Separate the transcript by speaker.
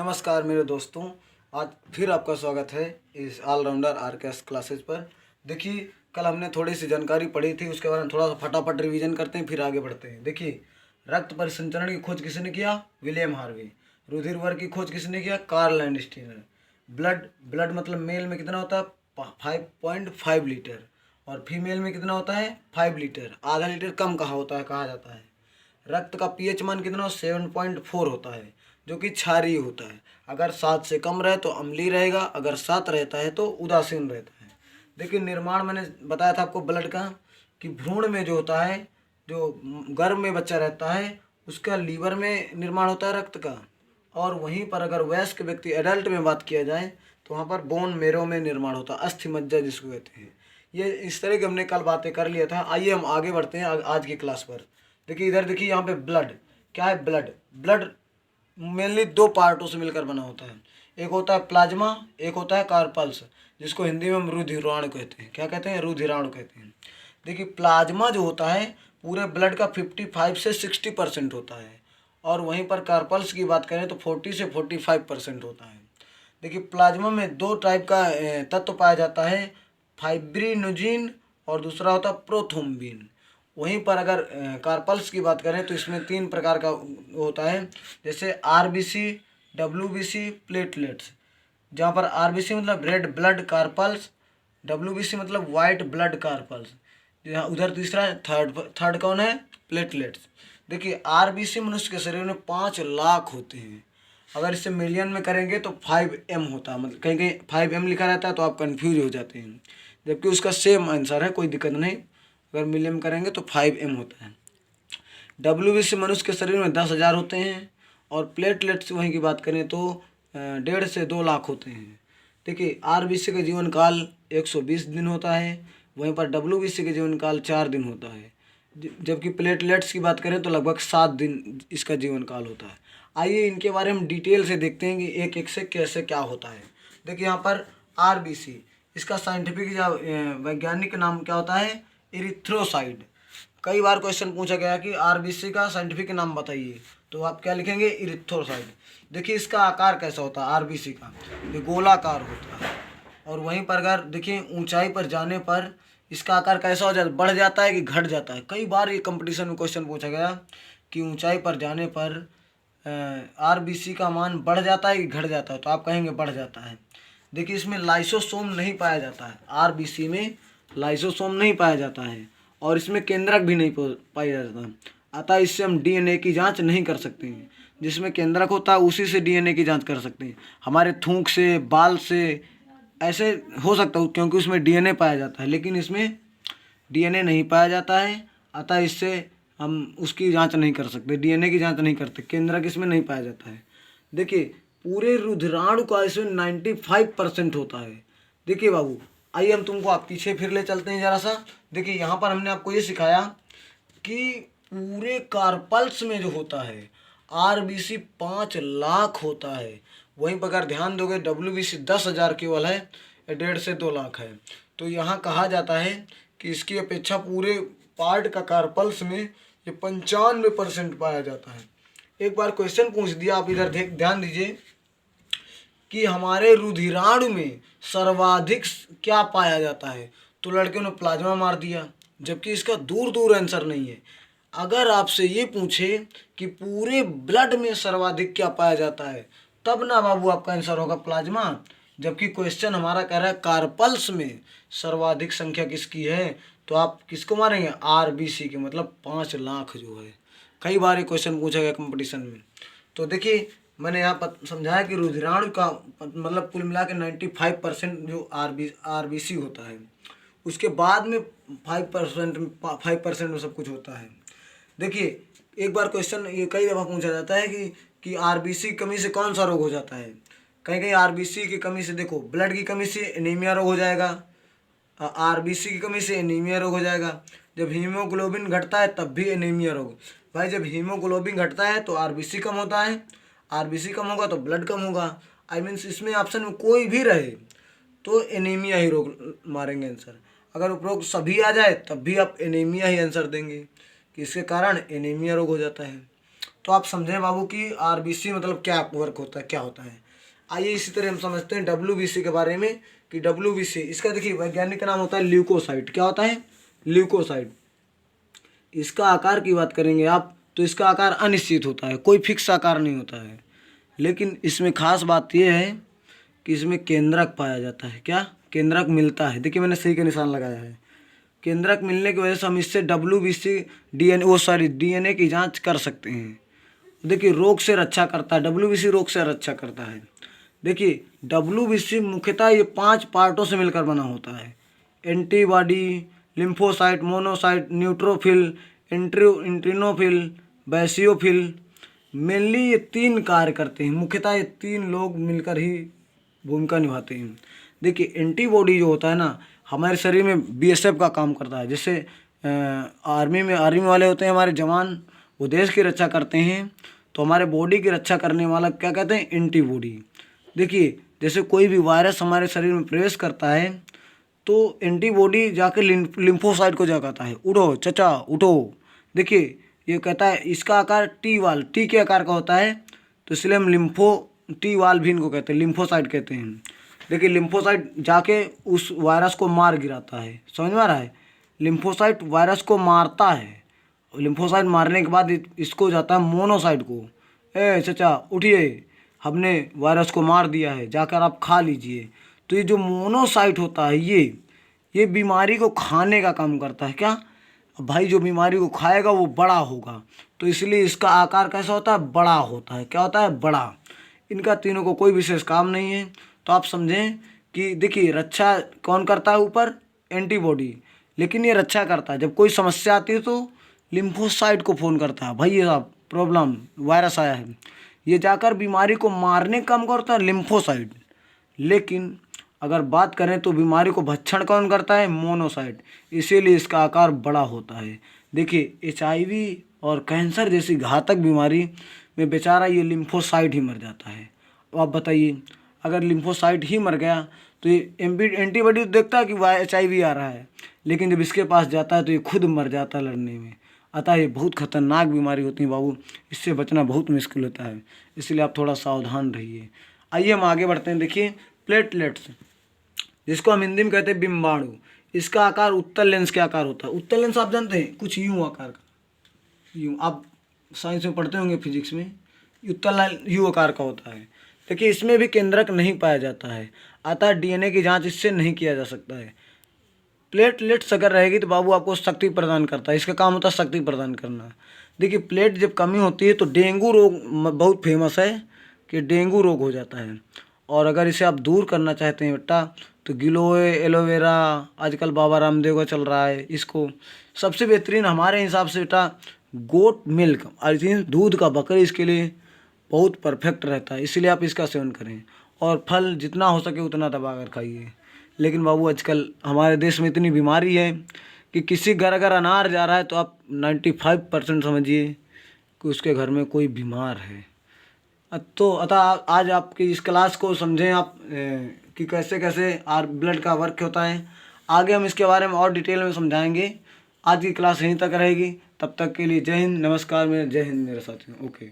Speaker 1: नमस्कार मेरे दोस्तों, आज फिर आपका स्वागत है इस ऑलराउंडर आरकेएस क्लासेस पर। देखिए, कल हमने थोड़ी सी जानकारी पढ़ी थी, उसके बारे में थोड़ा सा फटाफट रिवीजन करते हैं, फिर आगे बढ़ते हैं। देखिए, रक्त परिसंचरण की खोज किसने किया? William Harvey. रुधिर वर्ग की खोज किसने किया? Karl Landsteiner. ब्लड ब्लड मतलब मेल में कितना होता है? 5.5 लीटर, और फीमेल में कितना होता है? 5 लीटर। आधा लीटर कम कहा जाता है। रक्त का पीएच मान कितना? 7.4 होता है, जो कि क्षारीय होता है। अगर 7 से कम रहे तो अम्लीय रहेगा, अगर 7 रहता है तो उदासीन रहता है। देखिए, निर्माण मैंने बताया था आपको ब्लड का, कि भ्रूण में जो होता है, जो गर्भ में बच्चा रहता है, उसका लीवर में निर्माण होता है रक्त का। और वहीं पर अगर वयस्क व्यक्ति एडल्ट में बात किया जाए तो वहाँ पर बोन मेरो में निर्माण होता है, अस्थि मज्जा जिसको कहते हैं। ये इस तरह की हमने कल बातें कर लिया था। आइए हम आगे बढ़ते हैं आज की क्लास पर। देखिए, इधर देखिए, यहाँ पे ब्लड क्या है? ब्लड ब्लड मेनली दो पार्टों से मिलकर बना होता है। एक होता है प्लाज्मा, एक होता है कार्पल्स, जिसको हिंदी में हम रुधिराणु कहते हैं। क्या कहते हैं? रुधिराणु कहते हैं। देखिए, प्लाज्मा जो होता है पूरे ब्लड का 55 से 60% होता है, और वहीं पर कार्पल्स की बात करें तो 40 से 45% होता है। देखिए, प्लाज्मा में दो टाइप का तत्व पाया जाता है, फाइब्रिनोजिन और दूसरा होता है प्रोथ्रोम्बिन। वहीं पर अगर कार्पल्स की बात करें तो इसमें 3 प्रकार का होता है, जैसे आरबीसी, डब्ल्यूबीसी, प्लेटलेट्स। जहाँ पर आरबीसी मतलब रेड ब्लड कार्पल्स, डब्ल्यूबीसी मतलब वाइट ब्लड कार्पल्स। यहाँ उधर तीसरा थर्ड कौन है? प्लेटलेट्स। देखिए, आरबीसी मनुष्य के शरीर में 5 लाख होते हैं। अगर इसे मिलियन में करेंगे तो 5M होता है, मतलब कहीं कहीं 5M लिखा रहता है तो आप कंफ्यूज हो जाते हैं, जबकि उसका सेम आंसर है, कोई दिक्कत नहीं। अगर मिलियन में करेंगे तो 5M होता है। डब्ल्यूबीसी मनुष्य के शरीर में 10,000 होते हैं, और प्लेटलेट्स वहीं की बात करें तो 1.5 से 2 लाख होते हैं। देखिए, आरबीसी का जीवन काल 120 दिन होता है, वहीं पर डब्ल्यूबीसी का जीवन काल 4 दिन होता है, जबकि प्लेटलेट्स की बात करें तो लगभग 7 दिन इसका जीवन काल होता है। आइए इनके बारे में डिटेल से देखते हैं कि एक एक से कैसे क्या होता है। देखिए, यहाँ पर आरबीसी, इसका साइंटिफिक या वैज्ञानिक नाम क्या होता है? इरिथ्रोसाइड। कई बार क्वेश्चन पूछा गया कि आरबीसी का साइंटिफिक नाम बताइए, तो आप क्या लिखेंगे? इरिथ्रोसाइड। देखिए, इसका आकार कैसा होता है आरबीसी का? ये गोलाकार होता है। और वहीं पर अगर देखिए ऊंचाई पर जाने पर इसका आकार कैसा हो जाता है? बढ़ जाता है कि घट जाता है? कई बार ये कंपटीशन में क्वेश्चन पूछा गया कि ऊंचाई पर जाने पर आरबीसी का मान बढ़ जाता है कि घट जाता है, तो आप कहेंगे बढ़ जाता है। देखिए, इसमें लाइसोसोम नहीं पाया जाता है। आरबीसी में लाइसोसोम नहीं पाया जाता है, और इसमें केंद्रक भी नहीं पाया जाता। अतः इससे हम डीएनए की जांच नहीं कर सकते हैं। जिसमें केंद्रक होता है उसी से डीएनए की जांच कर सकते हैं। हमारे थूक से, बाल से ऐसे हो सकता है, क्योंकि उसमें डीएनए पाया जाता है, लेकिन इसमें डीएनए नहीं पाया जाता है। अतः इससे हम उसकी जांच नहीं कर सकते, डीएनए की जांच नहीं करते, केंद्रक इसमें नहीं पाया जाता है। देखिए, पूरे रुधिराणु का इसमें 95% होता है। देखिए बाबू, आइए हम तुमको आप पीछे फिर ले चलते हैं ज़रा सा। देखिए, यहाँ पर हमने आपको ये सिखाया कि पूरे कार्पल्स में जो होता है आरबीसी 5 लाख होता है। वहीं पर अगर ध्यान दोगे डब्ल्यूबीसी 10,000 केवल है, 1.5 से 2 लाख है। तो यहाँ कहा जाता है कि इसकी अपेक्षा पूरे पार्ट का कार्पल्स में ये 95% पाया जाता है। एक बार क्वेश्चन पूछ दिया, आप इधर ध्यान दीजिए कि हमारे रुधिराणु में सर्वाधिक क्या पाया जाता है, तो लड़के ने प्लाज्मा मार दिया, जबकि इसका दूर दूर आंसर नहीं है। अगर आपसे ये पूछे कि पूरे ब्लड में सर्वाधिक क्या पाया जाता है, तब ना बाबू आपका आंसर होगा प्लाज्मा, जबकि क्वेश्चन हमारा कह रहा है कार्पल्स में सर्वाधिक संख्या किसकी है, तो आप किसको मारेंगे? आरबीसी के, मतलब 5 लाख जो है। कई बार ये क्वेश्चन पूछा गया कंपटीशन में। तो देखिए, मैंने यहाँ पर समझाया कि रुधिराणु का मतलब कुल मिला के 95% जो आरबीसी होता है, उसके बाद में 5% में सब कुछ होता है। देखिए, एक बार क्वेश्चन ये कई दफ़ा पूछा जाता है कि आरबीसी की कमी से कौन सा रोग हो जाता है। कहीं कहीं आरबीसी की कमी से, देखो, ब्लड की कमी से एनीमिया रोग हो जाएगा, आरबीसी की कमी से एनीमिया रोग हो जाएगा। जब हीमोग्लोबिन घटता है तब भी एनीमिया रोग। भाई, जब हीमोग्लोबिन घटता है तो आरबीसी कम होता है, आरबीसी कम होगा तो ब्लड कम होगा। आई मीन्स इसमें ऑप्शन में कोई भी रहे तो एनीमिया ही रोग मारेंगे आंसर। अगर उपरोक्त सभी आ जाए तब भी आप एनीमिया ही आंसर देंगे, कि इसके कारण एनीमिया रोग हो जाता है। तो आप समझें बाबू कि आरबीसी मतलब क्या वर्क होता है, क्या होता है। आइए इसी तरह हम समझते हैं डब्ल्यूबीसी के बारे में कि डब्ल्यूबीसी इसका देखिए वैज्ञानिक नाम होता है ल्यूकोसाइट। क्या होता है? ल्यूकोसाइट। इसका आकार की बात करेंगे आप तो इसका आकार अनिश्चित होता है, कोई फिक्स आकार नहीं होता है। लेकिन इसमें खास बात यह है कि इसमें केंद्रक पाया जाता है। क्या? केंद्रक मिलता है। देखिए मैंने सही का निशान लगाया है। केंद्रक मिलने की वजह से हम इससे डब्ल्यूबीसी डीएनए की जांच कर सकते हैं। देखिए रोग से रक्षा करता है, डब्ल्यूबीसी रोग से रक्षा करता है। देखिए डब्ल्यूबीसी मुख्यतः ये 5 पार्टों से मिलकर बना होता है। Antibody, lymphocyte, monocyte, neutrophil, eosinophil, basophil. Mainly ये 3 कार्य करते हैं। मुख्यतः ये 3 लोग मिलकर ही भूमिका निभाते हैं। देखिए एंटीबॉडी जो होता है ना, हमारे शरीर में बीएसएफ का काम करता है। जैसे आर्मी वाले होते हैं हमारे जवान, वो देश की रक्षा करते हैं, तो हमारे बॉडी की रक्षा करने वाला क्या कहते हैं? एंटीबॉडी। देखिए जैसे कोई भी वायरस हमारे शरीर में प्रवेश करता है तो एंटीबॉडी जाके लिम्फोसाइट को जाता है, उठो चचा उठो। देखिए ये कहता है, इसका आकार टी के आकार का होता है, तो इसलिए हम टी वाल भी इनको कहते हैं, लिम्फोसाइट कहते हैं। देखिए लिम्फोसाइट जाके उस वायरस को मार गिराता है। समझ में आ रहा है? लिम्फोसाइट वायरस को मारता है। लिम्फोसाइट मारने के बाद इसको जाता है मोनोसाइट को, ए चचा उठिए, हमने वायरस को मार दिया है, जाकर आप खा लीजिए। तो ये जो मोनोसाइट होता है ये बीमारी को खाने का काम करता है। क्या? भाई जो बीमारी को खाएगा वो बड़ा होगा, तो इसलिए इसका आकार कैसा होता है? बड़ा होता है। क्या होता है? बड़ा। इनका तीनों को कोई विशेष काम नहीं है। तो आप समझें कि देखिए रक्षा कौन करता है? ऊपर एंटीबॉडी, लेकिन ये रक्षा करता है। जब कोई समस्या आती है तो लिम्फोसाइट को फ़ोन करता है, भाई ये साहब प्रॉब्लम वायरस आया है। ये जाकर बीमारी को मारने का काम करता है लिम्फोसाइट। लेकिन अगर बात करें तो बीमारी को भक्षण कौन करता है? मोनोसाइट। इसीलिए इसका आकार बड़ा होता है। देखिए एचआईवी और कैंसर जैसी घातक बीमारी में बेचारा ये लिम्फोसाइट ही मर जाता है। तो आप बताइए, अगर लिम्फोसाइट ही मर गया तो ये एंटीबॉडी देखता है कि एचआईवी आ रहा है, लेकिन जब इसके पास जाता है तो ये खुद मर जाता है लड़ने में। अतः ये बहुत खतरनाक बीमारी होती है बाबू, इससे बचना बहुत मुश्किल होता है, इसलिए आप थोड़ा सावधान रहिए। आइए हम आगे बढ़ते हैं। देखिए प्लेटलेट्स, जिसको हम हिंदी में कहते हैं बिम्बाणु, इसका आकार उत्तल लेंस के आकार होता है। उत्तल लेंस आप जानते हैं? कुछ यूँ आकार का, यूँ आप साइंस में पढ़ते होंगे, फिजिक्स में। उत्तल यूँ आकार का होता है। देखिए इसमें भी केंद्रक नहीं पाया जाता है, अतः डीएनए की जांच इससे नहीं किया जा सकता है। प्लेटलेट्स अगर रहेगी तो बाबू आपको शक्ति प्रदान करता है। इसका काम होता है शक्ति प्रदान करना। देखिए प्लेट जब कमी होती है तो डेंगू रोग बहुत फेमस है कि डेंगू रोग हो जाता है। और अगर इसे आप दूर करना चाहते हैं बेटा तो गिलोय एलोवेरा, आजकल बाबा रामदेव का चल रहा है, इसको सबसे बेहतरीन हमारे हिसाब से बेटा गोट मिल्क, आई थिंक दूध का बकरी इसके लिए बहुत परफेक्ट रहता है, इसलिए आप इसका सेवन करें। और फल जितना हो सके उतना दबा कर खाइए। लेकिन बाबू आजकल हमारे देश में इतनी बीमारी है कि किसी घर अगर अनार जा रहा है तो आप 95% समझिए कि उसके घर में कोई बीमार है। तो अतः आज आपकी इस क्लास को समझें आप कि कैसे कैसे ब्लड का वर्क होता है। आगे हम इसके बारे में और डिटेल में समझाएंगे। आज की क्लास यहीं तक रहेगी, तब तक के लिए जय हिंद, नमस्कार, जय हिंद मेरे साथियों। ओके।